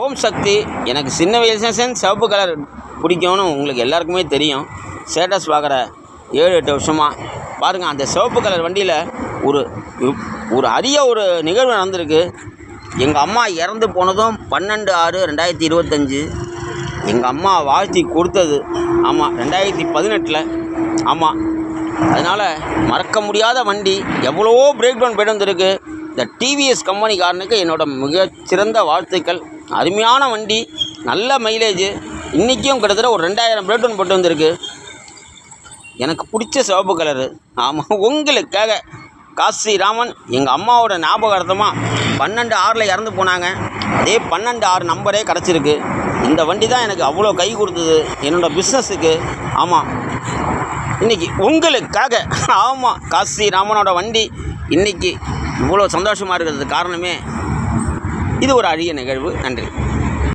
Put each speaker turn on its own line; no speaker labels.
ஓம் சக்தி. எனக்கு சின்ன வயசுலேருந்து சிவப்பு கலர் பிடிக்கும்னு உங்களுக்கு எல்லாருக்குமே தெரியும். ஸ்டேட்டஸ் பார்க்குற 7-8 வருஷமாக பாருங்கள். அந்த சிவப்பு கலர் வண்டியில் ஒரு ஒரு அரிய ஒரு நிகழ்வு நடந்திருக்கு. எங்கள் அம்மா இறந்து போனதும் 12/6/2025. எங்கள் அம்மா வாழ்த்தி கொடுத்தது ஆமாம் 2018. ஆமாம், அதனால் மறக்க முடியாத வண்டி. எவ்வளவோ பிரேக் டவுன் போய்ட்டு வந்திருக்கு. இந்த டிவிஎஸ் கம்பெனிக்காரனுக்கு என்னோடய மிகச்சிறந்த வாழ்த்துக்கள். அருமையான வண்டி, நல்ல மைலேஜ். இன்றைக்கும் கிட்டத்தட்ட ஒரு 2000 பிரேக் டவுன் போட்டு வந்திருக்கு. எனக்கு பிடிச்ச சிவப்பு கலரு. ஆமாம், உங்களுக்காக காசி ராமன். எங்கள் அம்மாவோட ஞாபகார்த்தமாக 12/6 இறந்து போனாங்க. அதே 12/6 நம்பரே கிடச்சிருக்கு. இந்த வண்டி தான் எனக்கு அவ்வளோ கை கொடுத்தது என்னோடய பிஸ்னஸுக்கு. ஆமாம், இன்றைக்கி உங்களுக்காக. ஆமாம், காசி ராமனோட வண்டி இன்றைக்கி இவ்வளோ சந்தோஷமாக இருக்கிறதுக்கு காரணமே இது ஒரு அரிய நிகழ்வு. நன்றி.